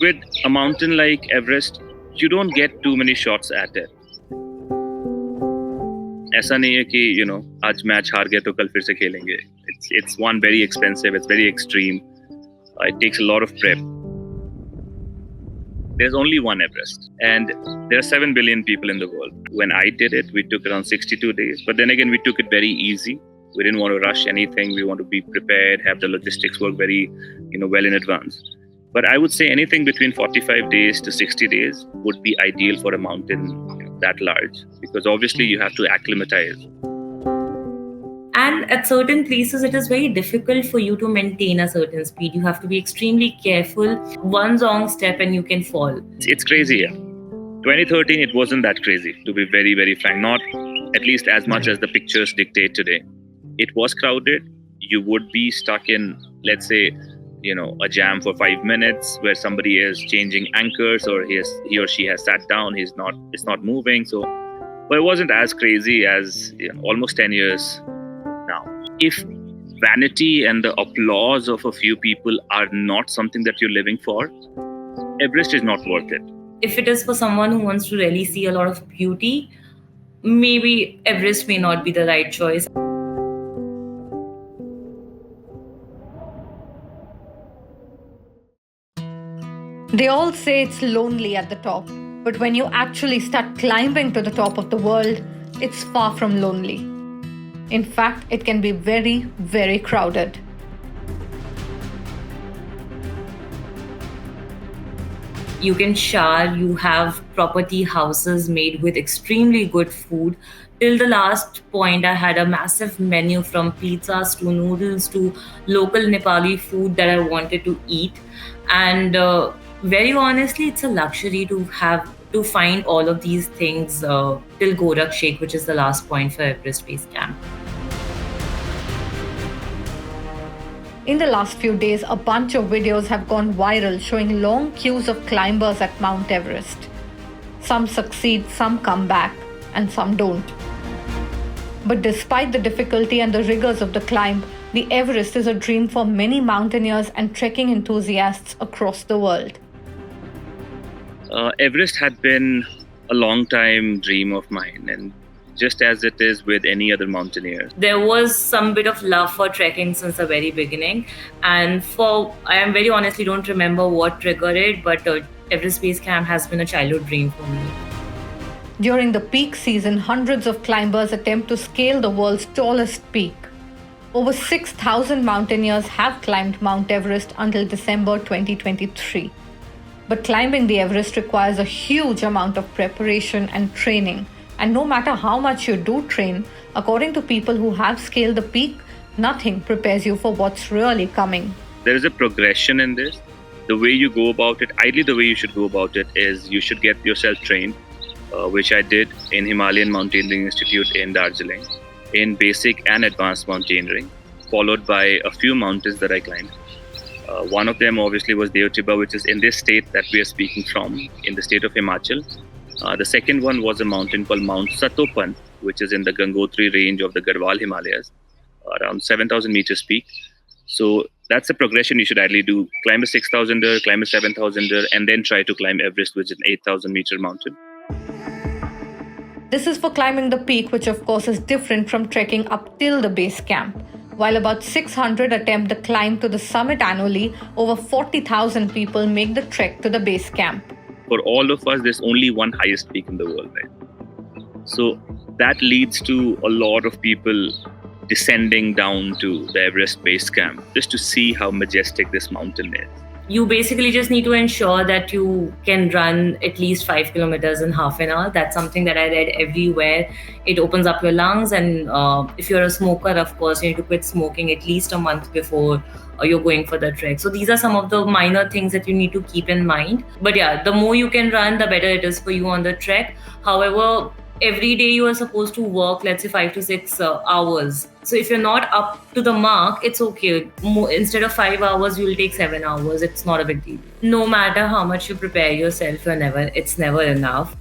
with a mountain like Everest, you don't get too many shots at it. ऐसा नहीं है कि आज मैच हार गए तो कल फिर से खेलेंगे. It's one, very expensive. It's very extreme. It takes a lot of prep. There's only one Everest, and there are 7 billion people in the world. When I did it, we took around 62 days. But then again, we took it very easy. We didn't want to rush anything. We want to be prepared, have the logistics work very, well in advance. But I would say anything between 45 days to 60 days would be ideal for a mountain that large, because obviously you have to acclimatize. And at certain places, it is very difficult for you to maintain a certain speed. You have to be extremely careful. One wrong step and you can fall. It's crazy, yeah. 2013, it wasn't that crazy, to be very, very frank. Not at least as much as the pictures dictate today. It was crowded. You would be stuck in, let's say, a jam for 5 minutes where somebody is changing anchors, or he or she has sat down. It's not moving. So, but it wasn't as crazy as almost 10 years now. If vanity and the applause of a few people are not something that you're living for, Everest is not worth it. If it is for someone who wants to really see a lot of beauty, maybe Everest may not be the right choice. They all say it's lonely at the top, but when you actually start climbing to the top of the world, it's far from lonely. In fact, it can be very, very crowded. You can shower, you have proper tea houses made with extremely good food. Till the last point, I had a massive menu from pizzas to noodles to local Nepali food that I wanted to eat. And very honestly, it's a luxury to find all of these things till Gorak Sheikh, which is the last point for Everest Base Camp. In the last few days, a bunch of videos have gone viral showing long queues of climbers at Mount Everest. Some succeed, some come back, and some don't. But despite the difficulty and the rigors of the climb, the Everest is a dream for many mountaineers and trekking enthusiasts across the world. Everest had been a long time dream of mine, and just as it is with any other mountaineer. There was some bit of love for trekking since the very beginning. And I am very honestly don't remember what triggered it, but Everest Base Camp has been a childhood dream for me. During the peak season, hundreds of climbers attempt to scale the world's tallest peak. Over 6,000 mountaineers have climbed Mount Everest until December 2023. But climbing the Everest requires a huge amount of preparation and training. And no matter how much you do train, according to people who have scaled the peak, nothing prepares you for what's really coming. There is a progression in this. The way you go about it, ideally the way you should go about it is you should get yourself trained, which I did in Himalayan Mountaineering Institute in Darjeeling, in basic and advanced mountaineering, followed by a few mountains that I climbed. One of them obviously was Deotiba, which is in this state that we are speaking from, in the state of Himachal. The second one was a mountain called Mount Satopan, which is in the Gangotri range of the Garhwal Himalayas, around 7,000 meters peak. So that's a progression you should ideally do. Climb a 6,000er, climb a 7,000er, and then try to climb Everest, which is an 8,000 meter mountain. This is for climbing the peak, which of course is different from trekking up till the base camp. While about 600 attempt the climb to the summit annually, over 40,000 people make the trek to the base camp. For all of us, there's only one highest peak in the world, right? So that leads to a lot of people descending down to the Everest Base Camp just to see how majestic this mountain is. You basically just need to ensure that you can run at least 5 kilometers in half an hour. That's something that I read everywhere. It opens up your lungs, and if you're a smoker, of course, you need to quit smoking at least a month before you're going for the trek. So these are some of the minor things that you need to keep in mind. But yeah, the more you can run, the better it is for you on the trek. However, every day you are supposed to walk, let's say 5 to 6 hours. So if you're not up to the mark, it's okay. Instead of 5 hours, you'll take 7 hours. It's not a big deal. No matter how much you prepare yourself, it's never enough.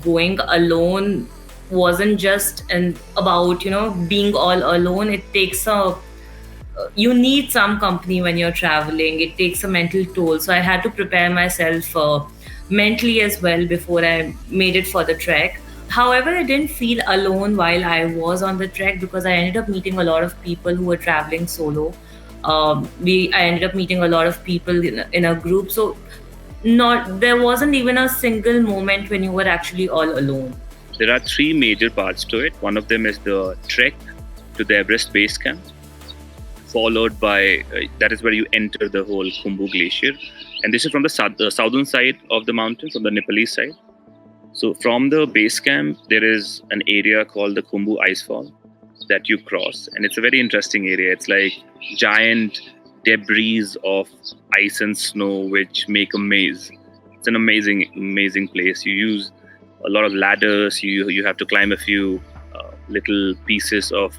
Going alone wasn't just about being all alone. It takes a you need some company when you're traveling. It takes a mental toll. So I had to prepare myself mentally as well before I made it for the trek. However, I didn't feel alone while I was on the trek because I ended up meeting a lot of people who were traveling solo. I ended up meeting a lot of people in a group. So not there wasn't even a single moment when you were actually all alone. There are three major parts to it. One of them is the trek to the Everest base camp, followed by that is where you enter the whole Khumbu glacier, and this is from the southern side of the mountain, from the Nepalese side. So from the base camp, there is an area called the Khumbu Icefall that you cross, and it's a very interesting area. It's like giant debris of ice and snow which make a maze. It's an amazing place. You use a lot of ladders. You have to climb a few little pieces of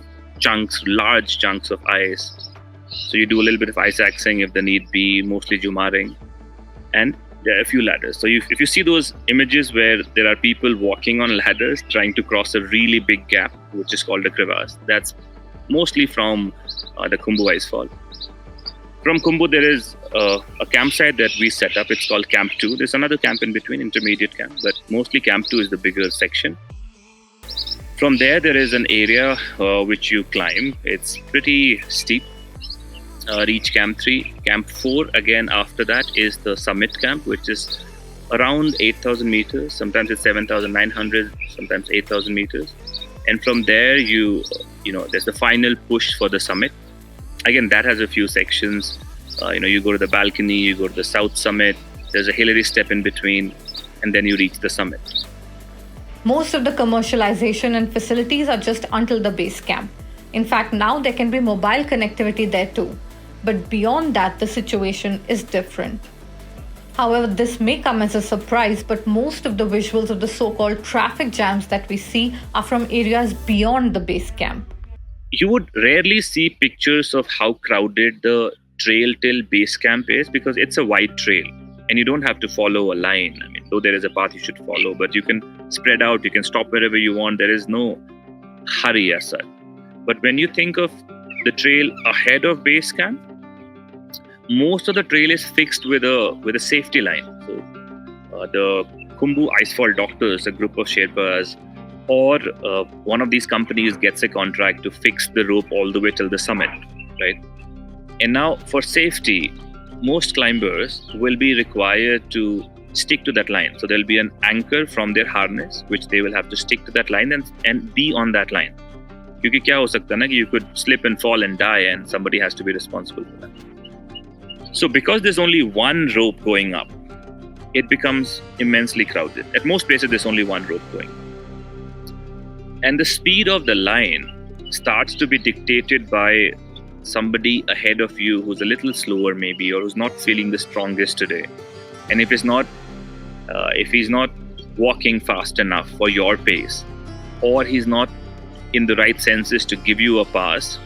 large chunks of ice. So you do a little bit of ice axing if the need be, mostly jumaring, and there are a few ladders. So if you see those images where there are people walking on ladders trying to cross a really big gap, which is called a crevasse, that's mostly from the Khumbu Icefall. From Khumbu, there is a campsite that we set up. It's called Camp 2. There's another camp in between, intermediate camp, but mostly Camp 2 is the bigger section. From there is an area which you climb. It's pretty steep. Reach Camp 3. Camp 4, again, after that is the summit camp, which is around 8,000 meters. Sometimes it's 7,900, sometimes 8,000 meters. And from there, there's the final push for the summit. Again, that has a few sections. You go to the balcony, you go to the south summit. There's a hilly step in between, and then you reach the summit. Most of the commercialization and facilities are just until the base camp. In fact, now there can be mobile connectivity there too. But beyond that, the situation is different. However, this may come as a surprise, but most of the visuals of the so-called traffic jams that we see are from areas beyond the base camp. You would rarely see pictures of how crowded the trail till base camp is because it's a wide trail and you don't have to follow a line. I mean, though there is a path you should follow, but you can spread out, you can stop wherever you want. There is no hurry as such. But when you think of the trail ahead of base camp, most of the trail is fixed with a safety line. So the Khumbu Icefall Doctors, a group of Sherpas, or one of these companies gets a contract to fix the rope all the way till the summit, right? And now for safety, most climbers will be required to stick to that line. So there'll be an anchor from their harness, which they will have to stick to that line and be on that line. Because kya ho sakta na, you could slip and fall and die and somebody has to be responsible for that. So because there's only one rope going up, it becomes immensely crowded. At most places, there's only one rope going. And the speed of the line starts to be dictated by somebody ahead of you who's a little slower maybe, or who's not feeling the strongest today. And if he's not walking fast enough for your pace, or he's not in the right senses to give you a pass,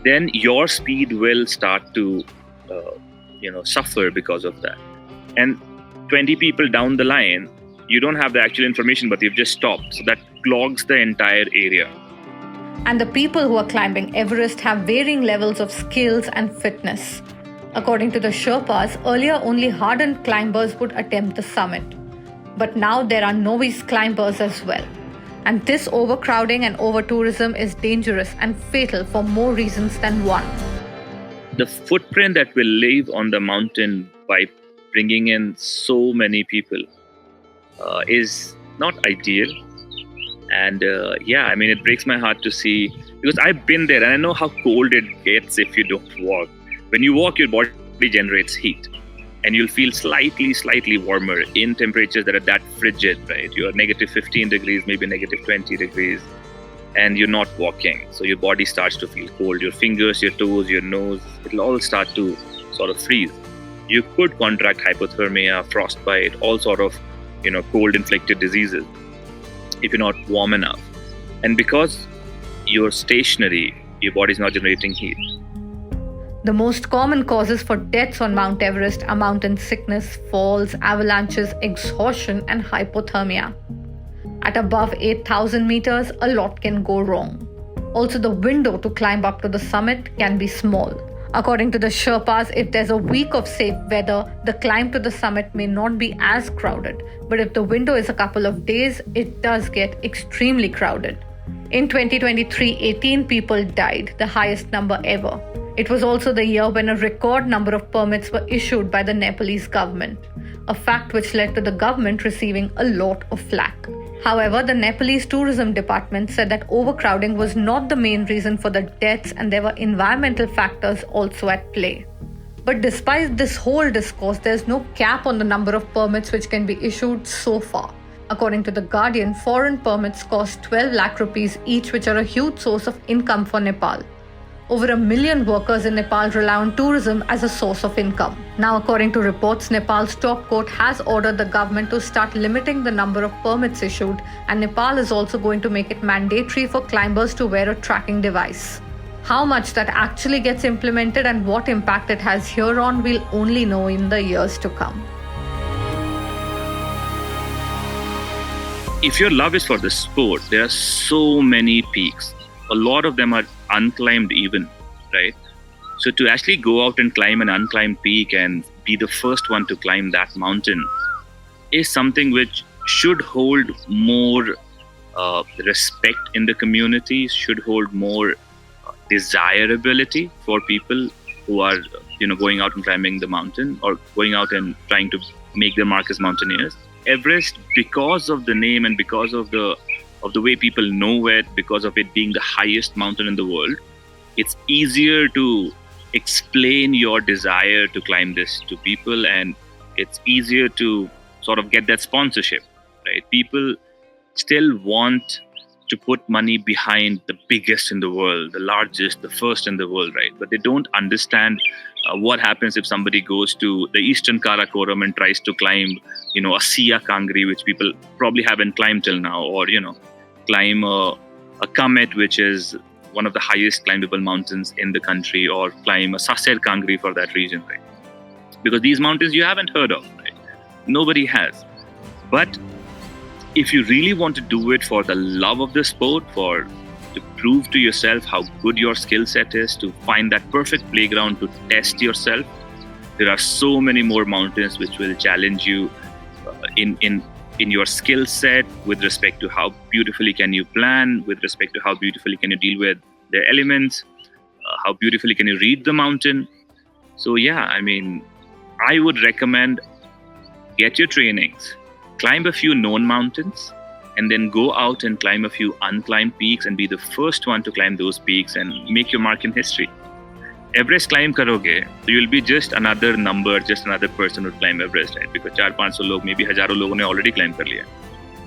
then your speed will start to suffer because of that. And 20 people down the line, you don't have the actual information, but you've just stopped. So that clogs the entire area. And the people who are climbing Everest have varying levels of skills and fitness. According to the Sherpas, earlier only hardened climbers would attempt the summit. But now there are novice climbers as well. And this overcrowding and overtourism is dangerous and fatal for more reasons than one. The footprint that will leave on the mountain by bringing in so many people is not ideal. And it breaks my heart to see, because I've been there and I know how cold it gets if you don't walk. When you walk, your body generates heat and you'll feel slightly warmer in temperatures that are that frigid, right? You're negative 15 degrees, maybe negative 20 degrees, and you're not walking. So your body starts to feel cold. Your fingers, your toes, your nose, it'll all start to sort of freeze. You could contract hypothermia, frostbite, all sort of, cold-inflicted diseases if you're not warm enough. And because you're stationary, your body's not generating heat. The most common causes for deaths on Mount Everest are mountain sickness, falls, avalanches, exhaustion, and hypothermia. At above 8,000 meters, a lot can go wrong. Also, the window to climb up to the summit can be small. According to the Sherpas, if there's a week of safe weather, the climb to the summit may not be as crowded. But if the window is a couple of days, it does get extremely crowded. In 2023, 18 people died, the highest number ever. It was also the year when a record number of permits were issued by the Nepalese government, a fact which led to the government receiving a lot of flack. However, the Nepalese tourism department said that overcrowding was not the main reason for the deaths and there were environmental factors also at play. But despite this whole discourse, there's no cap on the number of permits which can be issued so far. According to The Guardian, foreign permits cost 12 lakh rupees each, which are a huge source of income for Nepal. Over 1 million workers in Nepal rely on tourism as a source of income. Now, according to reports, Nepal's top court has ordered the government to start limiting the number of permits issued, and Nepal is also going to make it mandatory for climbers to wear a tracking device. How much that actually gets implemented and what impact it has here on, we'll only know in the years to come. If your love is for the sport, there are so many peaks. A lot of them are unclimbed even, right? So to actually go out and climb an unclimbed peak and be the first one to climb that mountain is something which should hold more respect in the community, should hold more desirability for people who are, going out and climbing the mountain or going out and trying to make their mark as mountaineers. Everest, because of the name and because of the way people know it, because of it being the highest mountain in the world, it's easier to explain your desire to climb this to people, and it's easier to sort of get that sponsorship, right? People still want to put money behind the biggest in the world, the largest, the first in the world, right? But they don't understand what happens if somebody goes to the Eastern Karakoram and tries to climb, a Sia Kangri, which people probably haven't climbed till now, or, climb a Kamet, which is one of the highest climbable mountains in the country, or climb a Saser Kangri for that region, right? Because these mountains you haven't heard of, right? Nobody has. But if you really want to do it for the love of the sport, to prove to yourself how good your skill set is, to find that perfect playground to test yourself, there are so many more mountains which will challenge you in your skill set, with respect to how beautifully can you plan, with respect to how beautifully can you deal with the elements, how beautifully can you read the mountain. So yeah, I would recommend get your trainings, climb a few known mountains, and then go out and climb a few unclimbed peaks and be the first one to climb those peaks and make your mark in history. Everest climb karoge, so you'll be just another number, just another person who climb Everest, right? Because 400-500 log, maybe hazaron logon ne already climbed kar liya.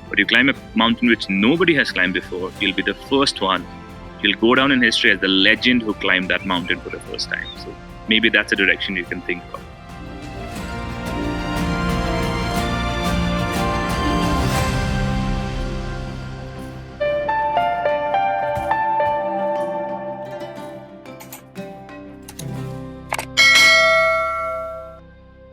But you climb a mountain which nobody has climbed before, you'll be the first one. You'll go down in history as the legend who climbed that mountain for the first time. So maybe that's a direction you can think of.